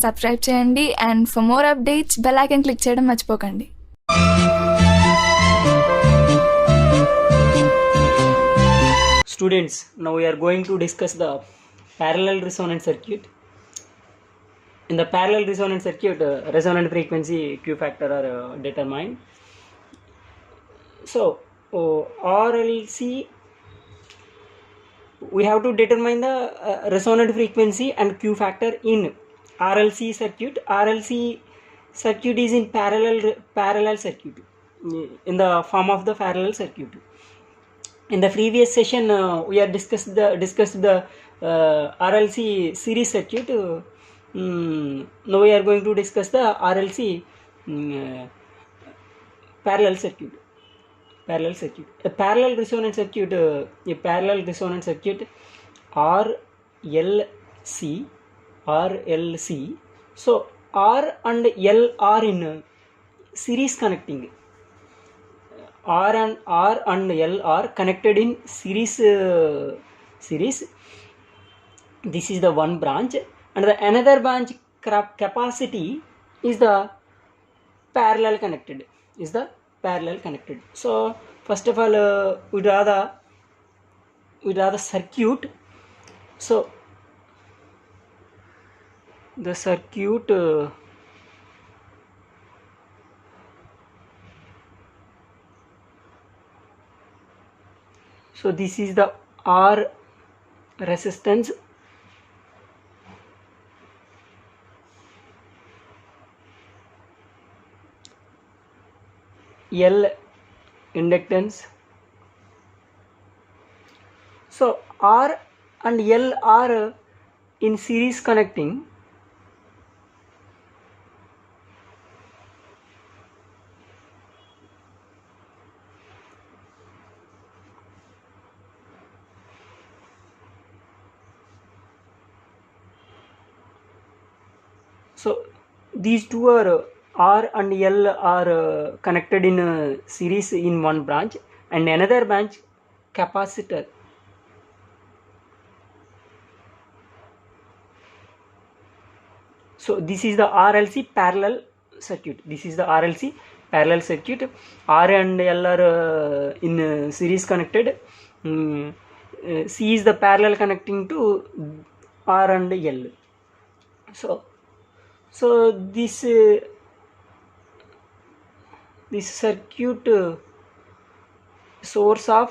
Subscribe చేయండి and for more updates bell icon click చేయడం మర్చిపోకండి. Students, now we are going to discuss the parallel resonant circuit. In the parallel resonant circuit, resonant frequency, Q factor are determined. So RLC, we have to determine the resonant frequency and Q factor in RLC circuit. RLC circuit is in parallel circuit, in the form of the parallel circuit. In the previous session, we have discussed the RLC series circuit. Now we are going to discuss the RLC parallel circuit. A parallel resonant circuit, RLC. So R and L are in series connecting. R and L are connected in series. This is the one branch, and the another branch capacity is the parallel connected. So first of all, we draw the circuit. So the circuit. So this is the R resistance, L inductance. So R and L are in series connecting. So these two are R and L are connected in series in one branch, and another branch capacitor. So this is the RLC parallel circuit. R and L are in series connected. C is the parallel connecting to R and L. So this circuit, source of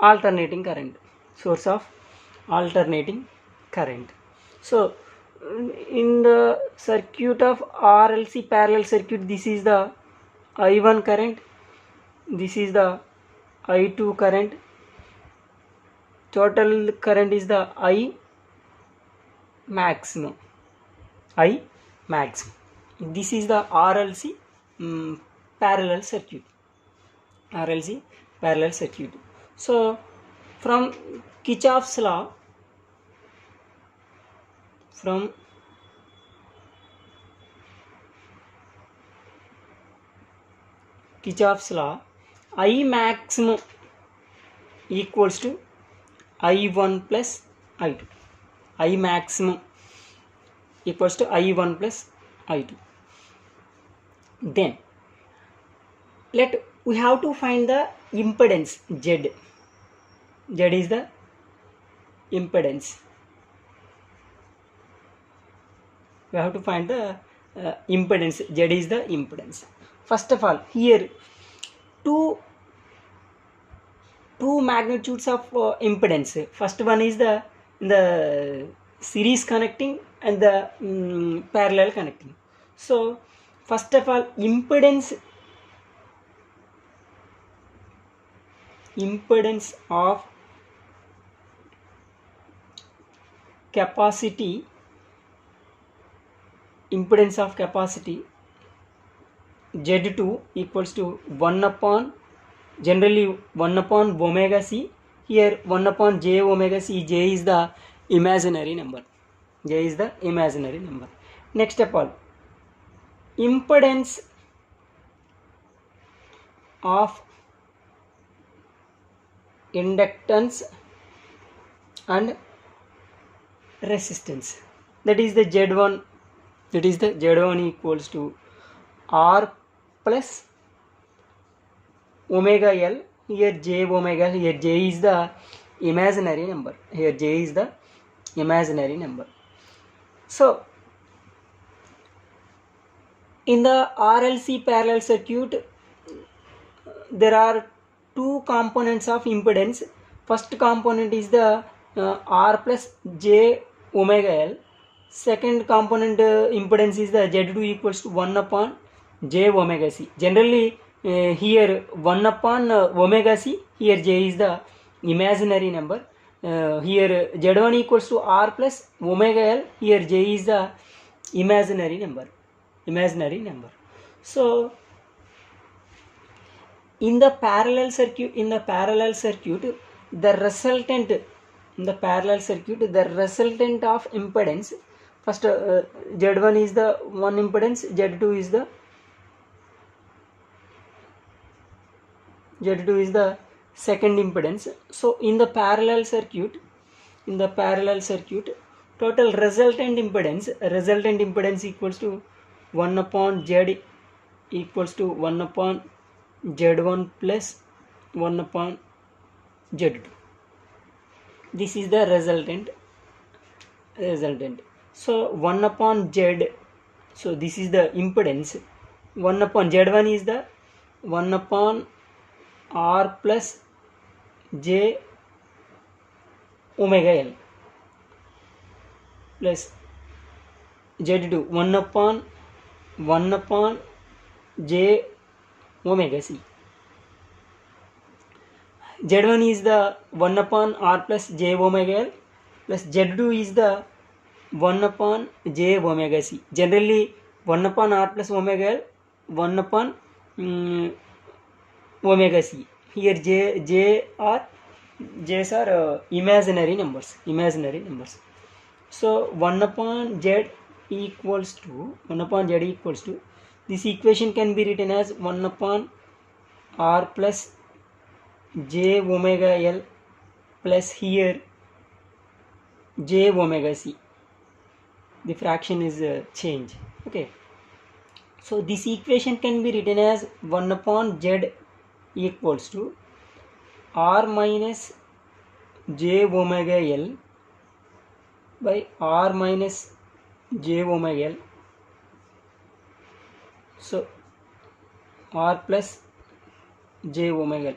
alternating current. So in the circuit of RLC parallel circuit, this is the I1 current, this is the I2 current. Total current is the I maximum. This is the RLC parallel circuit. So from Kirchhoff's law, I maximum equals to I1 plus I2. I maximum equals to I1 plus I2. Then we have to find the impedance Z. Z is the impedance. We have to find the impedance. Z is the impedance. First of all, here two magnitudes of impedance. First one is the series connecting and the parallel connecting. So first of all, impedance of capacity Z2 equals to 1 upon omega c. Here 1 upon j omega c. J is the imaginary number. Next of all, impedance of inductance and resistance, that is the Z1 that is the Z1 equals to R plus omega L. Here J omega, here J is the imaginary number, here J is the imaginary number. So in the RLC parallel circuit, there are two components of impedance. First component is the R plus J omega L. Second component impedance is the Z2 equals to 1 upon J omega C. Generally here 1 upon omega C, here J is the imaginary number. Here Z1 equals to R plus omega L, here J is the imaginary number. So in the parallel circuit, the resultant of impedance, first Z1 is the one impedance, Z2 is the second impedance. So in the parallel circuit, total resultant impedance equals to 1 upon Z equals to 1 upon Z1 plus 1 upon Z2. This is the resultant. So 1 upon Z, so this is the impedance. 1 upon Z1 is the 1 upon R plus J omega L plus Z2 1 upon J omega C. Z1 is the 1 upon R plus J omega L plus Z2 is the 1 upon J omega C. Generally 1 upon R plus omega L, 1 upon omega C. Here J's are imaginary numbers. So 1 upon Z equals to, this equation can be written as 1 upon R plus J omega L plus here J omega C. The fraction is changed. Okay. So this equation can be written as 1 upon Z equals to R minus J omega L by R minus J omega L. So R plus J omega L.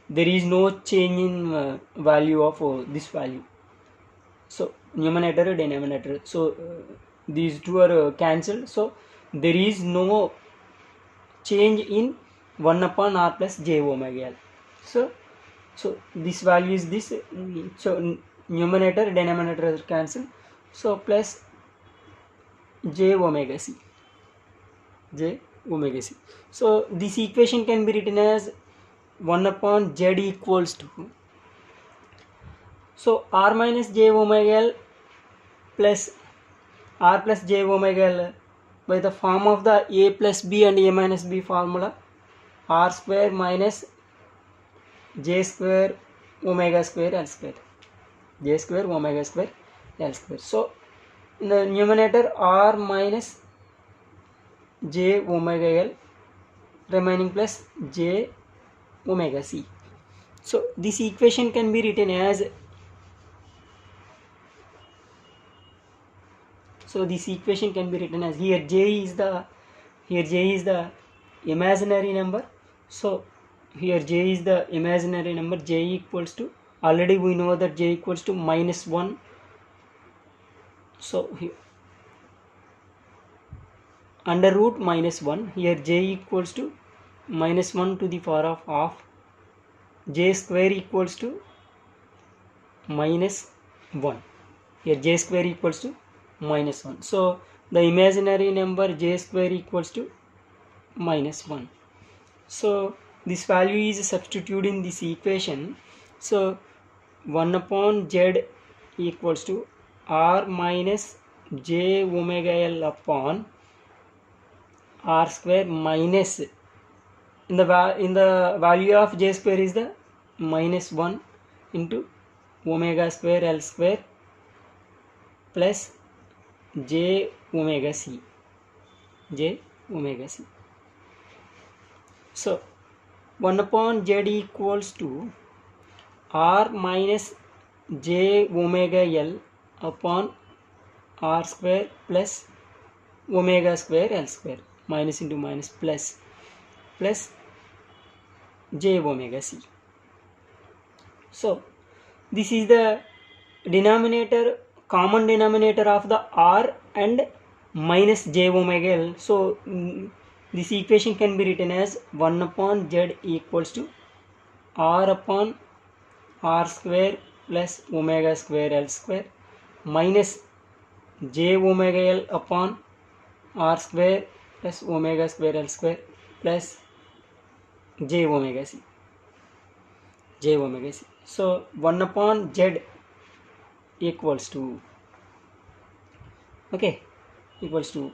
There is no change in value of this value. So numerator, denominator. So these two are cancelled. So there is no change in 1 upon R plus J omega L. So this value is this. So numerator, denominator are cancelled. So plus J omega C. So this equation can be written as 1 upon Z equals to, so R minus J omega L plus R plus J omega L by the form of the A plus B and A minus B formula, R square minus J square omega square L square. So in the numerator R minus J omega L remaining plus J omega C. So this equation can be written as, here J is the imaginary number. So here J is the imaginary number. J equals to, already we know that J equals to minus 1. So here under root minus 1, here J equals to minus 1 to the power of half. J square equals to minus 1. Here J square equals to minus 1. So the imaginary number J square equals to minus 1. So this value is substituted in this equation. So 1 upon Z equals to R minus J omega L upon R square minus, in the value of J square is the minus 1 into omega square L square plus J omega C. j omega c. So 1 upon z equals to r minus j omega l upon r square plus omega square l square, minus into minus plus j omega c. So this is the denominator, common denominator of the r and minus j omega l. So this equation can be written as 1 upon z equals to r upon r square plus omega square l square minus j omega l upon r square plus omega square l square plus j omega c. So 1 upon z equals to, okay, equals to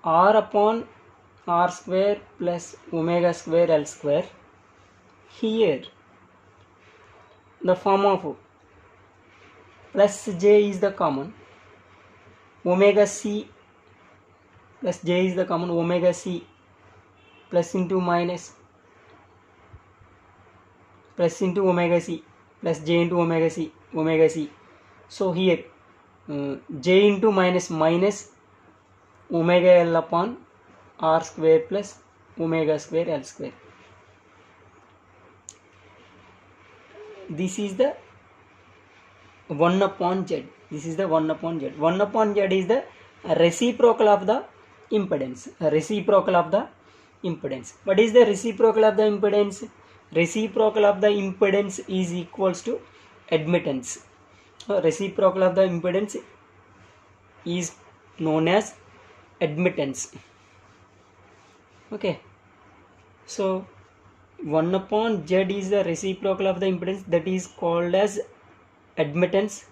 r upon r square plus omega square l square. Here the form of plus j is the common, omega c plus j is the common, omega c plus into minus plus into omega c plus j into omega c. So here j into minus omega l upon r square plus omega square l square. This is the 1 upon z. 1 upon z. 1 upon z is the reciprocal of the impedance. What is the reciprocal of the impedance? Reciprocal of the impedance is equals to admittance. Reciprocal of the impedance is known as admittance. Okay, so 1 upon z is the reciprocal of the impedance, that is called as admittance.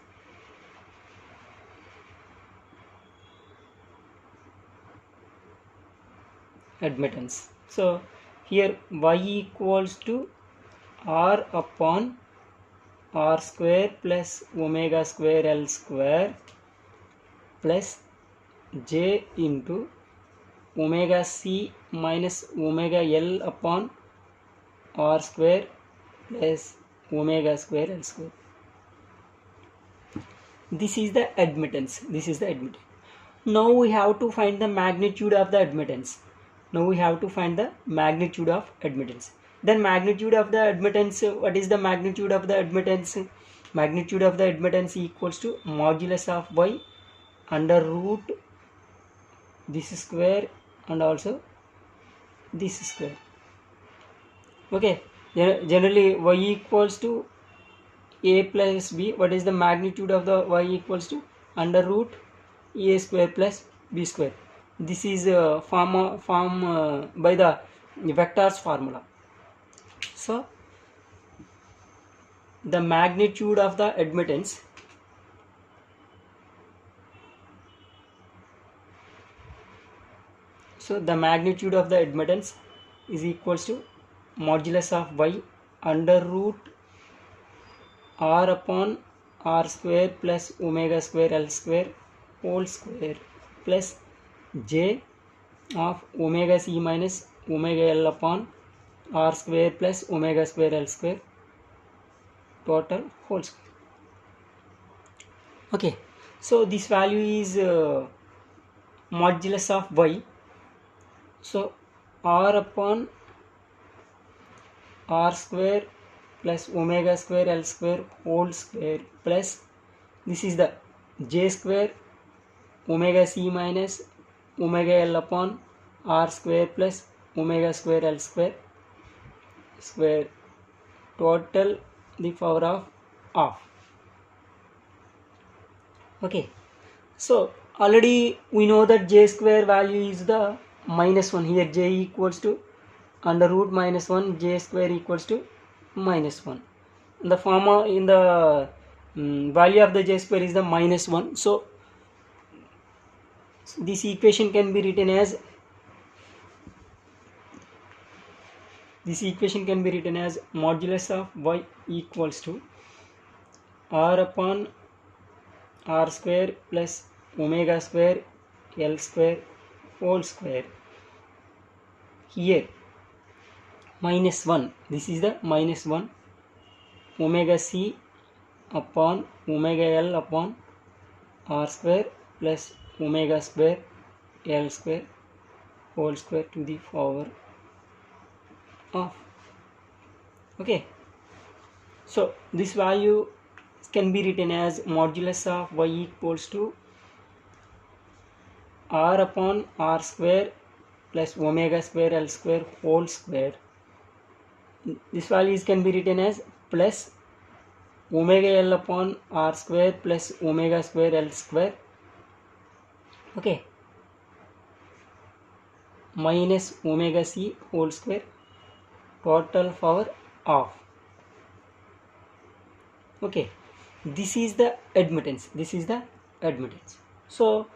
So here y equals to r upon r square plus omega square l square plus j into omega c minus omega l upon r square plus omega square l square. This is the admittance. Now we have to find the magnitude of the admittance. Then magnitude of the admittance, what is the magnitude of the admittance? Magnitude of the admittance equals to modulus of y under root this square and also this square. Okay, generally y equals to a plus b. What is the magnitude of the y equals to under root a square plus b square. This is form by the vectors formula. So the magnitude of the admittance is equals to modulus of y under root r upon r square plus omega square l square whole square plus j of omega c minus omega l upon r square plus omega square l square total whole square. Okay, so this value is modulus of y. So r upon r square plus omega square l square whole square plus this is the j square omega c minus omega l upon r square plus omega square l square total the power of half. Okay, so already we know that j square value is the -1. Here j equals to under root -1, j square equals to -1. In the form of, in the value of the j square is the -1. So this equation can be written as modulus of y equals to r upon r square plus omega square L square whole square. Here minus 1, this is the minus 1 omega c upon omega L upon r square plus omega square L square whole square to the power of. Okay, so this value can be written as modulus of y equals to r upon r square plus omega square L square whole square. This value can be written as plus omega L upon r square plus omega square L square, okay, minus omega c whole square total power of. Okay, this is the admittance, this is the admittance. So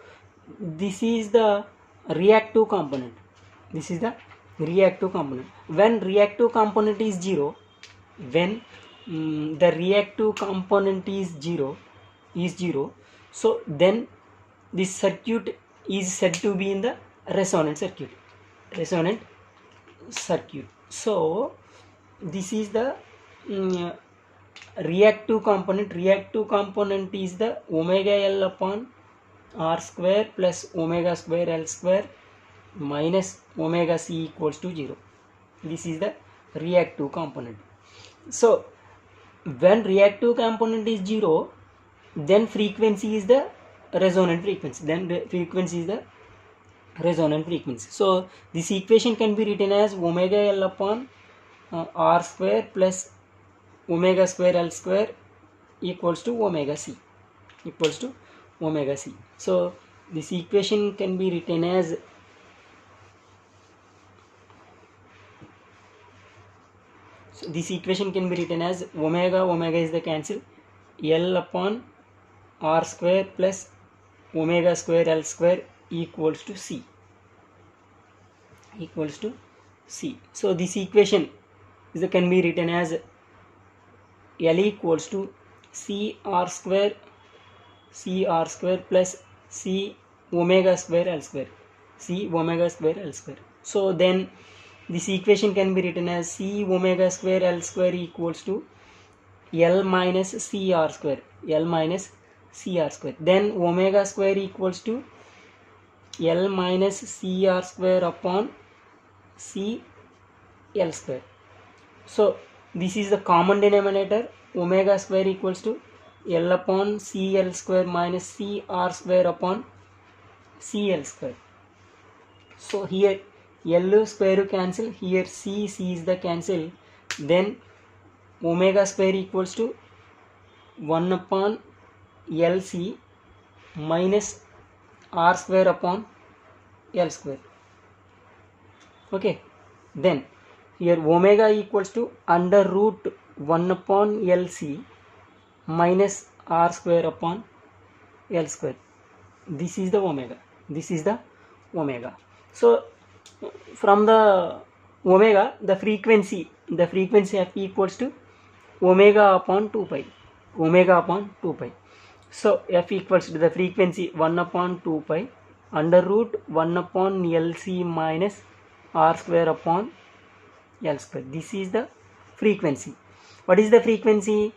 this is the reactive component, this is the reactive component. When reactive component is 0, when the reactive component is 0, so then this circuit is said to be in the resonant circuit, so this is the reactive component. Reactive component is the omega L upon r square plus omega square L square minus omega c equals to 0. This is the reactive component. So when reactive component is 0, then frequency is the resonant frequency, So this equation can be written as omega L upon r square plus omega square L square equals to omega c, So this equation can be written as omega is the cancel, L upon r square plus omega square L square equals to c, So this equation can be written as L equals to c r square plus c omega square L square, So then this equation can be written as c omega square L square equals to L minus c r square, then omega square equals to L minus c r square upon c L square. So this is the common denominator, omega square equals to L upon c L square minus c r square upon c L square. So here L square cancel, here c is the cancel, then omega square equals to 1 upon LC minus r square upon L square. Okay, then here omega equals to under root 1 upon LC minus r square upon L square. This is the omega, So from the omega, the frequency f equals to omega upon 2 pi, So f equals to the frequency 1 upon 2 pi under root 1 upon LC minus r square upon L square. This is the frequency. What is the frequency?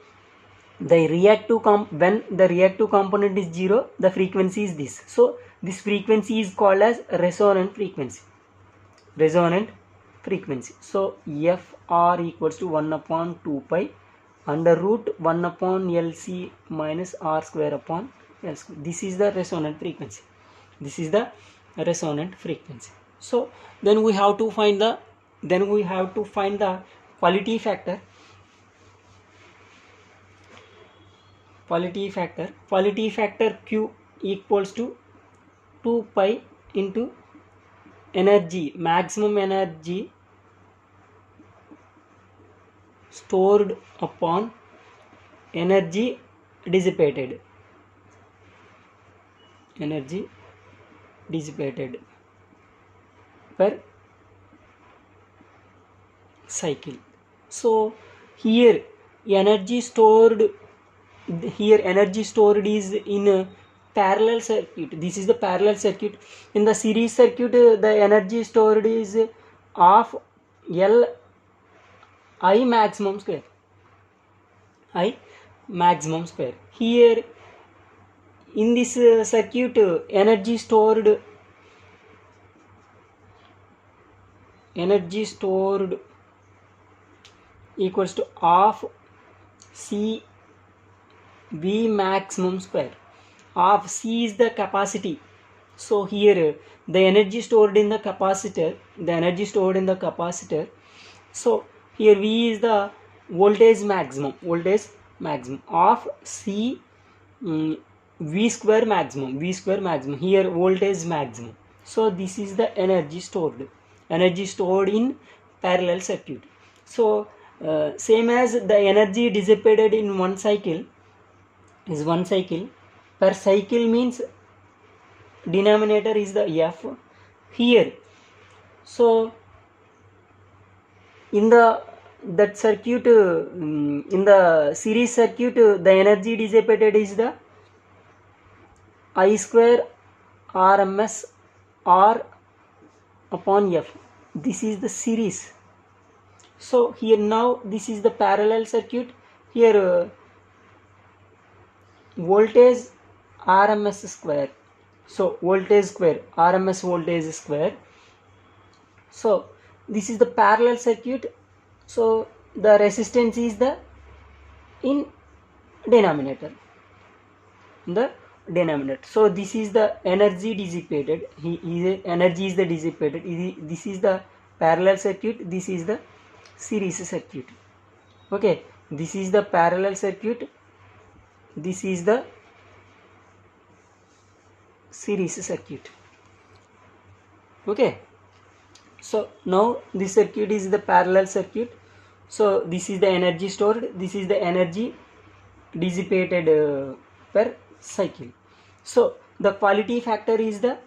The reactive when the reactive component is 0, the frequency is this. So this frequency is called as resonant frequency. So Fr equals to 1 upon 2 pi under root 1 upon LC minus r square upon L square. This is the resonant frequency. So then we have to find the quality factor. Quality factor Q equals to 2 pi into energy, maximum energy stored upon energy dissipated, per cycle. So here energy stored is in parallel circuit. This is the parallel circuit. In the series circuit, the energy stored is of L I maximum square. I maximum square. Here in this circuit, energy stored equals to half C V maximum square. Of C is the capacity. So here the energy stored in the capacitor, so here V is the voltage maximum of C V square maximum, here voltage maximum. So this is the energy stored in parallel circuit. So same as the energy dissipated in one cycle is one cycle. Per cycle means denominator is the F here. So in that circuit, in the series circuit, the energy dissipated is the I square RMS R upon F. This is the series. So here now this is the parallel circuit. Here voltage RMS square. So voltage square, RMS voltage square. So this is the parallel circuit. So the resistance is the in denominator. So this is the energy dissipated. Energy is the dissipated. This is the parallel circuit. This is the series circuit. Okay, this is the parallel circuit. This is the series circuit. Okay, so now this circuit is the parallel circuit. So this is the energy stored, this is the energy dissipated per cycle. So the quality factor is the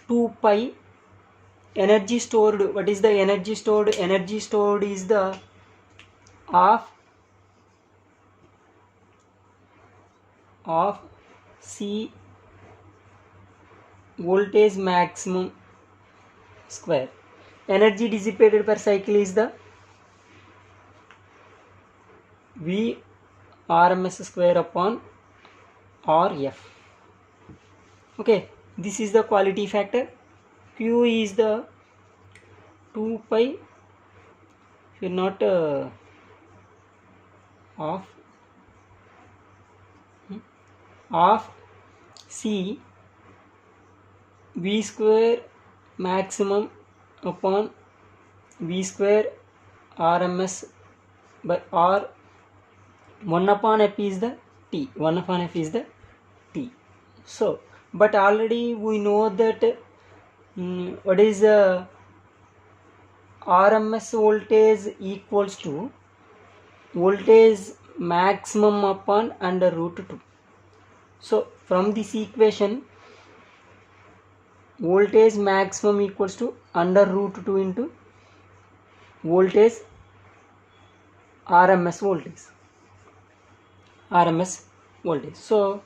2 pi energy stored. What is the energy stored? Energy stored is the half of C voltage maximum square. Energy dissipated per cycle is the V RMS square upon RF. Okay, this is the quality factor. Q is the 2 pi. If not of C V square maximum upon V square RMS by R. 1 upon F is the T. So but already we know that what is RMS voltage equals to voltage maximum upon under root 2. So from this equation, voltage maximum equals to under root 2 into voltage RMS voltage. So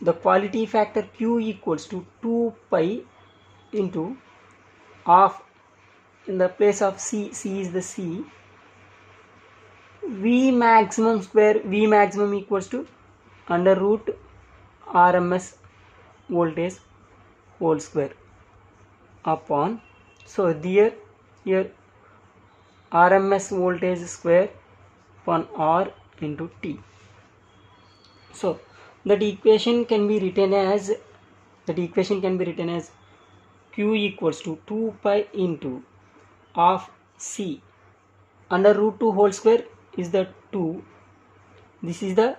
the quality factor Q equals to 2 pi into half, in the place of C is the C, V maximum square, V maximum equals to under root RMS voltage whole square upon, so here RMS voltage square upon R into T. So that equation can be written as Q equals to 2 pi into half C under root 2 whole square is the 2. This is the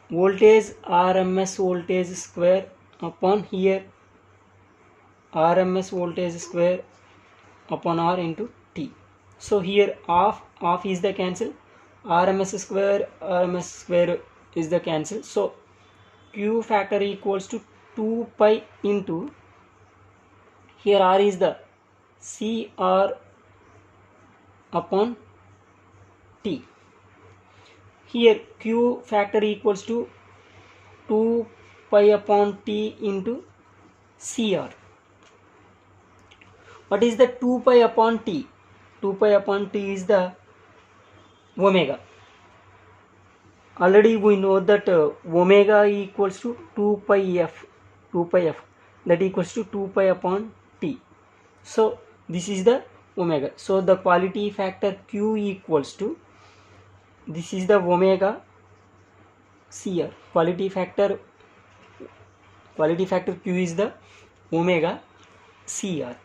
voltage RMS voltage square upon here RMS voltage square upon R into T. So here half is the cancel, RMS square is the cancel. So Q factor equals to 2 pi into, here R is the CR upon T. here Q factor equals to 2 pi upon T into CR. What is the 2 pi upon T? 2 pi upon T is the omega. Already we know that omega equals to 2 pi f, that equals to 2 pi upon T. So this is the omega. So the quality factor Q equals to, this is the omega CR. Quality factor Q is the omega CR.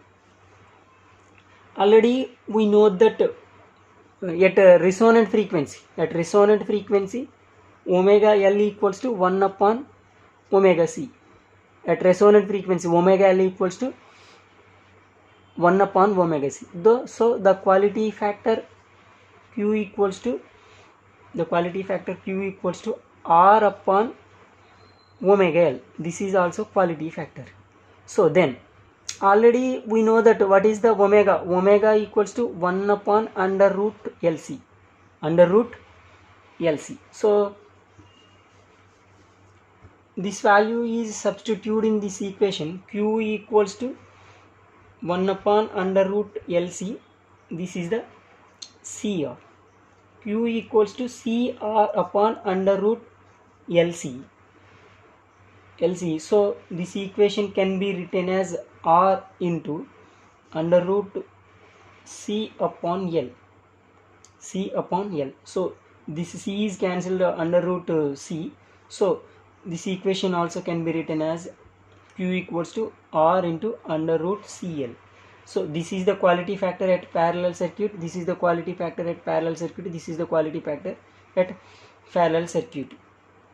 Already we know that at resonant frequency omega L equals to 1 upon omega C. At resonant frequency omega L equals to 1 upon omega C. So the quality factor Q equals to R upon omega L. This is also quality factor. So then already we know that what is the omega equals to 1 upon under root LC. So this value is substituted in this equation. Q equals to 1 upon under root LC. This is the CR. Q equals to CR upon under root LC. So this equation can be written as R into under root C upon L. So this C is cancelled under root C. So this equation also can be written as Q equals to R into under root CL. So this is the quality factor at parallel circuit. This is the quality factor at parallel circuit. This is the quality factor at parallel circuit.